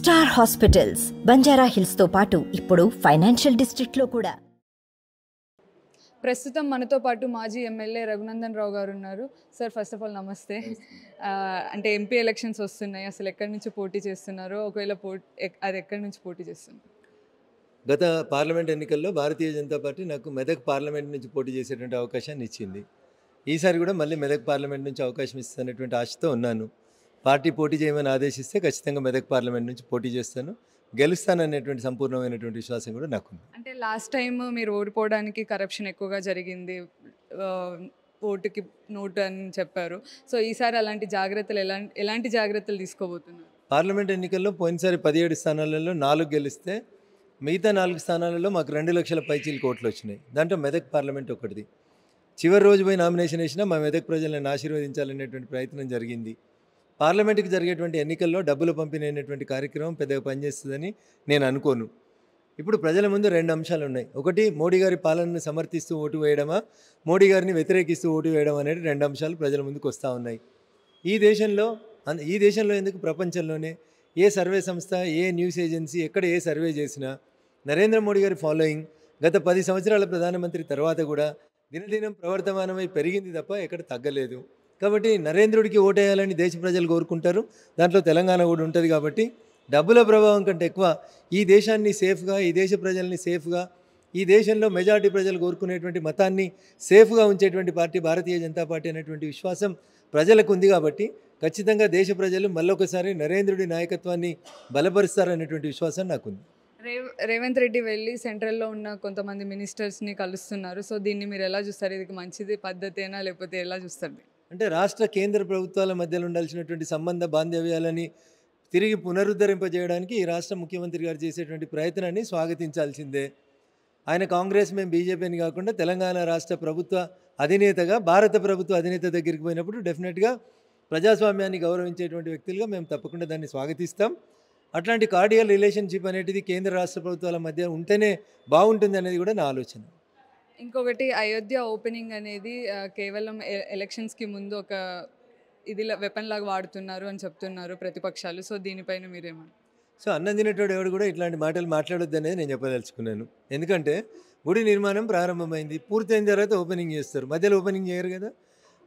Star hospitals Banjara hills తో పాటు ఇప్పుడు ఫైనాన్షియల్ డిస్ట్రిక్ట్ లో కూడా. ప్రస్తుతం మనతో పాటు మాజీ ఎమ్మెల్యే రఘునందన్ రావు గారు ఉన్నారు. సార్, ఫస్ట్ ఆఫ్ ఆల్ నమస్తే. అంటే ఎంపీ ఎలక్షన్స్ వస్తున్నాయి, అసలు ఎక్కడి నుంచి పోటీ చేస్తున్నారో, ఒకవేళ అది ఎక్కడి నుంచి పోటీ చేస్తున్నారు? గత పార్లమెంట్ ఎన్నికల్లో భారతీయ జనతా పార్టీ నాకు మెదక్ పార్లమెంట్ నుంచి పోటీ చేసేటువంటి అవకాశాన్ని ఇచ్చింది. ఈసారి కూడా మళ్ళీ మెదక్ పార్లమెంట్ నుంచి అవకాశం ఇస్తున్నటువంటి ఆశతో ఉన్నాను. పార్టీ పోటీ చేయమని ఆదేశిస్తే ఖచ్చితంగా మెదక్ పార్లమెంట్ నుంచి పోటీ చేస్తాను, గెలుస్తాననేటువంటి సంపూర్ణమైనటువంటి విశ్వాసం కూడా నాకుంది. అంటే లాస్ట్ టైం మీరు ఓడిపోవడానికి కరప్షన్ ఎక్కువగా జరిగింది, ఓటుకి నోటు అని చెప్పారు. సో ఈసారి అలాంటి జాగ్రత్తలు ఎలాంటి జాగ్రత్తలు తీసుకోబోతున్నారు? పార్లమెంట్ ఎన్నికల్లో పోయినసారి 17 స్థానాలలో 4 గెలిస్తే మిగతా 4 స్థానాలలో మాకు 2 లక్షల పైచీలకు ఓట్లు వచ్చినాయి. దాంట్లో మెదక్ పార్లమెంట్ ఒకటిది. చివరి రోజు పోయి నామినేషన్ వేసినా మా మెదక్ ప్రజలను ఆశీర్వదించాలనేటువంటి ప్రయత్నం జరిగింది. పార్లమెంట్కి జరిగేటువంటి ఎన్నికల్లో డబ్బులు పంపిణీ అయినటువంటి కార్యక్రమం పెద్దగా పనిచేస్తుందని నేను అనుకోను. ఇప్పుడు ప్రజల ముందు 2 అంశాలు ఉన్నాయి. ఒకటి, మోడీ గారి పాలనను సమర్థిస్తూ ఓటు వేయడమా, మోడీ గారిని వ్యతిరేకిస్తూ ఓటు వేయడం అనేది 2 అంశాలు ప్రజల ముందుకు వస్తూ ఉన్నాయి. ఈ దేశంలో ఎందుకు, ప్రపంచంలోనే ఏ సర్వే సంస్థ, ఏ న్యూస్ ఏజెన్సీ ఎక్కడ ఏ సర్వే చేసినా నరేంద్ర మోడీ గారి ఫాలోయింగ్ గత 10 సంవత్సరాల ప్రధానమంత్రి తర్వాత కూడా దినదినం ప్రవర్తమానమై పెరిగింది తప్ప ఎక్కడ తగ్గలేదు. కాబట్టి నరేంద్రుడికి ఓటేయాలని దేశ ప్రజలు కోరుకుంటారు, దాంట్లో తెలంగాణ కూడా ఉంటుంది. కాబట్టి డబ్బుల ప్రభావం కంటే ఎక్కువ ఈ దేశాన్ని సేఫ్గా, ఈ దేశ ప్రజల్ని సేఫ్గా, ఈ దేశంలో మెజారిటీ ప్రజలు కోరుకునేటువంటి మతాన్ని సేఫ్గా ఉంచేటువంటి పార్టీ భారతీయ జనతా పార్టీ అనేటువంటి విశ్వాసం ప్రజలకు ఉంది. కాబట్టి ఖచ్చితంగా దేశ ప్రజలు మళ్ళొకసారి నరేంద్రుడి నాయకత్వాన్ని బలపరుస్తారనేటువంటి విశ్వాసం నాకుంది. రేవంత్ రెడ్డి వెళ్ళి సెంట్రల్లో ఉన్న కొంతమంది మినిస్టర్స్ని కలుస్తున్నారు. సో దీన్ని మీరు ఎలా చూస్తారు? ఇది మంచిది పద్ధతేనా, లేకపోతే ఎలా చూస్తారు? అంటే రాష్ట్ర కేంద్ర ప్రభుత్వాల మధ్యలో ఉండాల్సినటువంటి సంబంధ బాంధవ్యాలని తిరిగి పునరుద్ధరింపజేయడానికి ఈ రాష్ట్ర ముఖ్యమంత్రి గారు చేసేటువంటి ప్రయత్నాన్ని స్వాగతించాల్సిందే. ఆయన కాంగ్రెస్, మేము బీజేపీని కాకుండా తెలంగాణ రాష్ట్ర ప్రభుత్వ అధినేతగా, భారత ప్రభుత్వ అధినేత దగ్గరికి పోయినప్పుడు డెఫినెట్గా ప్రజాస్వామ్యాన్ని గౌరవించేటువంటి వ్యక్తులుగా మేము తప్పకుండా దాన్ని స్వాగతిస్తాం. అట్లాంటి కార్డియల్ రిలేషన్షిప్ అనేటిది కేంద్ర రాష్ట్ర ప్రభుత్వాల మధ్య ఉంటేనే బాగుంటుంది అనేది కూడా నా ఆలోచన. ఇంకొకటి, అయోధ్య ఓపెనింగ్ అనేది కేవలం ఎలక్షన్స్కి ముందు ఒక ఇది వెపన్ లాగా వాడుతున్నారు అని చెప్తున్నారు ప్రతిపక్షాలు. సో దీనిపైన మీరేమన్నారు? సో అన్నం తినేటోడు ఎవడు కూడా ఇట్లాంటి మాటలు మాట్లాడొద్దు అనేది నేను చెప్పదలుచుకున్నాను. ఎందుకంటే గుడి నిర్మాణం ప్రారంభమైంది, పూర్తయిన తర్వాత ఓపెనింగ్ చేస్తారు, మధ్యలో ఓపెనింగ్ చేయరు కదా.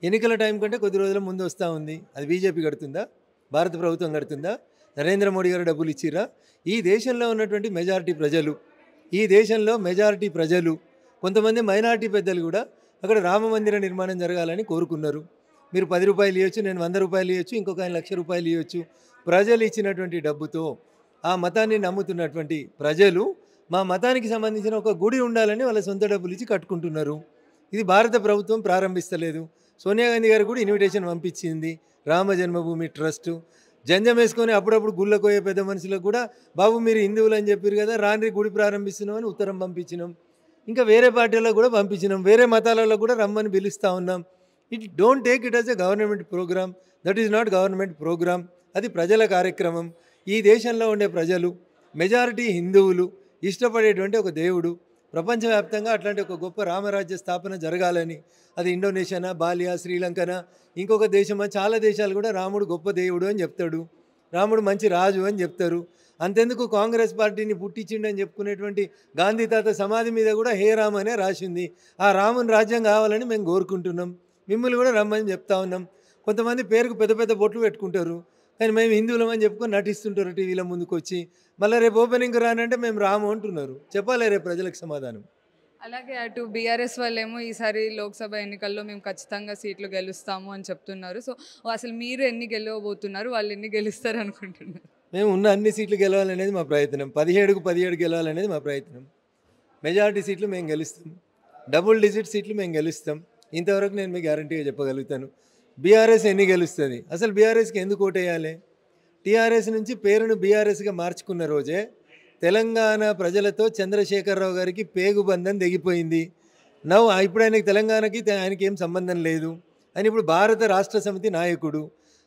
ఎన్నికల టైం కంటే కొద్ది రోజుల ముందు వస్తూ ఉంది. అది బీజేపీ కడుతుందా, భారత ప్రభుత్వం కడుతుందా, నరేంద్ర మోడీ గారు డబ్బులు ఇచ్చిరా? ఈ దేశంలో ఉన్నటువంటి మెజారిటీ ప్రజలు, కొంతమంది మైనారిటీ పెద్దలు కూడా అక్కడ రామ మందిర నిర్మాణం జరగాలని కోరుకున్నారు. మీరు 10 రూపాయలు ఇవ్వచ్చు, నేను 100 రూపాయలు ఇవ్వచ్చు, ఇంకొక 1,00,000 రూపాయలు ఇవ్వచ్చు. ప్రజలు ఇచ్చినటువంటి డబ్బుతో ఆ మతాన్ని నమ్ముతున్నటువంటి ప్రజలు మా మతానికి సంబంధించిన ఒక గుడి ఉండాలని వాళ్ళ సొంత డబ్బులు ఇచ్చి కట్టుకుంటున్నారు. ఇది భారత ప్రభుత్వం ప్రారంభిస్తలేదు. సోనియా గాంధీ గారు కూడా ఇన్విటేషన్ పంపించింది. రామ జన్మభూమి ట్రస్ట్ జంజం వేసుకొని అప్పుడప్పుడు గుళ్ళకు పోయే పెద్ద మనుషులకు కూడా, బాబు మీరు హిందువులు అని చెప్పారు కదా, రాండ్రి గుడి ప్రారంభిస్తున్నామని ఉత్తరం పంపించినాం. ఇంకా వేరే పార్టీలకు కూడా పంపించినాం, వేరే మతాలలో కూడా రమ్మని పిలుస్తూ ఉన్నాం. Don't take it as a government programme. That is not government programme. అది ప్రజల కార్యక్రమం. ఈ దేశంలో ఉండే ప్రజలు, మెజారిటీ హిందువులు ఇష్టపడేటువంటి ఒక దేవుడు, ప్రపంచవ్యాప్తంగా అట్లాంటి ఒక గొప్ప రామరాజ్య స్థాపన జరగాలని, అది ఇండోనేషియానా, బాలియా, శ్రీలంకనా, ఇంకొక దేశమా, చాలా దేశాలు కూడా రాముడు గొప్ప దేవుడు అని చెప్తాడు, రాముడు మంచి రాజు అని చెప్తారు. అంతెందుకు కాంగ్రెస్ పార్టీని పుట్టించిండని చెప్పుకునేటువంటి గాంధీ తాత సమాధి మీద కూడా హే రామ్ అనే రాసింది. ఆ రాముని రాజ్యం కావాలని మేము కోరుకుంటున్నాం, మిమ్మల్ని కూడా రమ్మని చెప్తా ఉన్నాం. కొంతమంది పేరుకు పెద్ద పెద్ద బొట్లు పెట్టుకుంటారు, కానీ మేము హిందువులం అని చెప్పుకొని నటిస్తుంటారు టీవీల ముందుకు వచ్చి. మళ్ళీ రేపు ఓపెనింగ్ రానంటే మేము రాము అంటున్నారు. చెప్పాలి రేపు ప్రజలకు సమాధానం. అలాగే అటు బీఆర్ఎస్ వాళ్ళేమో ఈసారి లోక్సభ ఎన్నికల్లో మేము ఖచ్చితంగా సీట్లు గెలుస్తాము అని చెప్తున్నారు. సో అసలు మీరు ఎన్ని గెలవబోతున్నారు, వాళ్ళు ఎన్ని గెలుస్తారు అనుకుంటున్నారు? మేము ఉన్న అన్ని సీట్లు గెలవాలనేది మా ప్రయత్నం. 17కు 17 గెలవాలనేది మా ప్రయత్నం. మెజారిటీ సీట్లు మేము గెలుస్తాం, డబుల్ డిజిట్ సీట్లు మేము గెలుస్తాం. ఇంతవరకు నేను మీకు గ్యారంటీగా చెప్పగలుగుతాను. బీఆర్ఎస్ ఎన్ని గెలుస్తుంది, అసలు బీఆర్ఎస్కి ఎందుకు ఓటేయాలి? టీఆర్ఎస్ నుంచి పేరును బీఆర్ఎస్గా మార్చుకున్న రోజే తెలంగాణ ప్రజలతో చంద్రశేఖరరావు గారికి పేగుబంధం తెగిపోయింది. ఇప్పుడు ఆయనకి తెలంగాణకి ఆయనకి ఏం సంబంధం లేదు. ఆయన ఇప్పుడు భారత రాష్ట్ర సమితి నాయకుడు.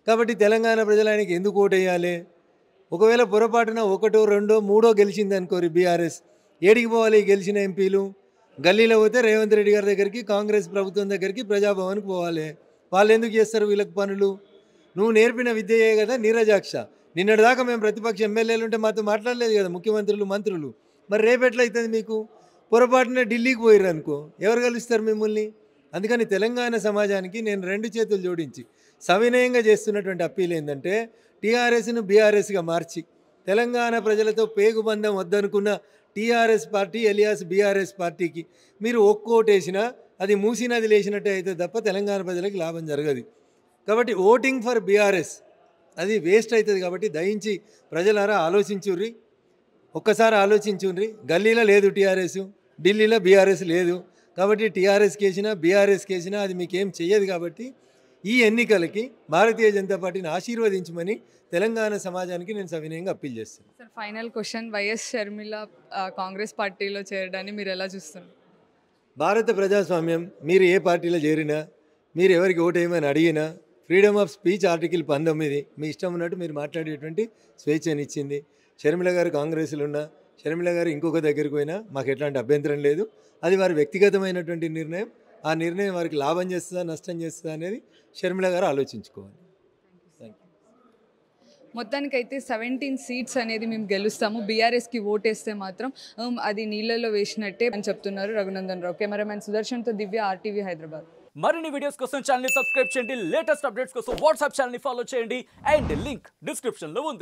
కాబట్టి తెలంగాణ ప్రజలు ఆయనకి ఎందుకు ఓటేయాలి? ఒకవేళ పొరపాటున 1, 2, 3 గెలిచింది అనుకోరు బీఆర్ఎస్, ఏడికి పోవాలి గెలిచిన ఎంపీలు? గల్లీలో పోతే రేవంత్ రెడ్డి గారి దగ్గరికి, కాంగ్రెస్ ప్రభుత్వం దగ్గరికి, ప్రజాభవన్కి పోవాలి. వాళ్ళు ఎందుకు చేస్తారు వీళ్ళకి పనులు? నువ్వు నేర్పిన విద్యయే కదా నీరజాక్ష, నిన్నటిదాకా మేము ప్రతిపక్ష ఎమ్మెల్యేలు ఉంటే మాతో మాట్లాడలేదు కదా ముఖ్యమంత్రులు మంత్రులు. మరి రేపు ఎట్లయితుంది మీకు? పొరపాటున ఢిల్లీకి పోయిర్రు అనుకో, ఎవరు కలుస్తారు మిమ్మల్ని? అందుకని తెలంగాణ సమాజానికి నేను 2 చేతులు జోడించి సవినయంగా చేస్తున్నటువంటి అప్పీల్ ఏంటంటే, టీఆర్ఎస్ను బీఆర్ఎస్గా మార్చి తెలంగాణ ప్రజలతో పేగుబంధం వద్దనుకున్న టీఆర్ఎస్ పార్టీ ఎలియాస్ బీఆర్ఎస్ పార్టీకి మీరు ఒక్కోటేసినా అది మూసినది లేచినట్టే అయితే తప్ప తెలంగాణ ప్రజలకు లాభం జరగదు. కాబట్టి ఓటింగ్ ఫర్ బీఆర్ఎస్ అది వేస్ట్ అవుతుంది. కాబట్టి దయించి ప్రజలారా ఆలోచించుర్రి, ఒక్కసారి ఆలోచించుర్రి. గల్లీలో లేదు టీఆర్ఎస్, ఢిల్లీలో బీఆర్ఎస్ లేదు. కాబట్టి టీఆర్ఎస్కి వేసినా బీఆర్ఎస్కి వేసినా అది మీకేం చెయ్యదు. కాబట్టి ఈ ఎన్నికలకి భారతీయ జనతా పార్టీని ఆశీర్వదించమని తెలంగాణ సమాజానికి నేను సవినయంగా అప్పీల్ చేస్తాను. Sir final question, YS Sharmila Congress పార్టీలో చేరడాన్ని మీరు ఎలా చూస్తున్నారు? భారత ప్రజాస్వామ్యం మీరు ఏ పార్టీలో చేరినా, మీరు ఎవరికి ఓటేయమని అడిగినా, ఫ్రీడమ్ ఆఫ్ స్పీచ్ ఆర్టికల్ 19 మీ ఇష్టం ఉన్నట్టు మీరు మాట్లాడేటువంటి స్వేచ్ఛనిచ్చింది. షర్మిల గారు కాంగ్రెస్లో ఉన్నా, షర్మిల గారు ఇంకొక దగ్గరికి పోయినా మాకు ఎట్లాంటి అభ్యంతరం లేదు. అది వారి వ్యక్తిగతమైనటువంటి నిర్ణయం. ఆ నిర్ణయం వారికి లాభం చేస్తుందా నష్టం చేస్తుందా అనేది షర్మిల గారు ఆలోచించుకోవాలి. మొత్తానికైతే 17 సీట్స్ అనేది మేము గెలుస్తాము, బీఆర్ఎస్కి ఓటేస్తే మాత్రం అది నీళ్ళలో వేసినట్టే అని చెప్తున్నారు రఘునందన్ రావు. కెమెరామెన్ సుదర్శన్తో దివ్య, ఆర్టీవీ హైదరాబాద్. మరిన్ని వీడియోస్ కోసం ఛానల్ ని సబ్స్క్రైబ్ చేయండి, లేటెస్ట్ అప్డేట్స్ కోసం వాట్సాప్ ఛానల్ ని ఫాలో చేయండి అండ్ లింక్ డిస్క్రిప్షన్ లో ఉంది.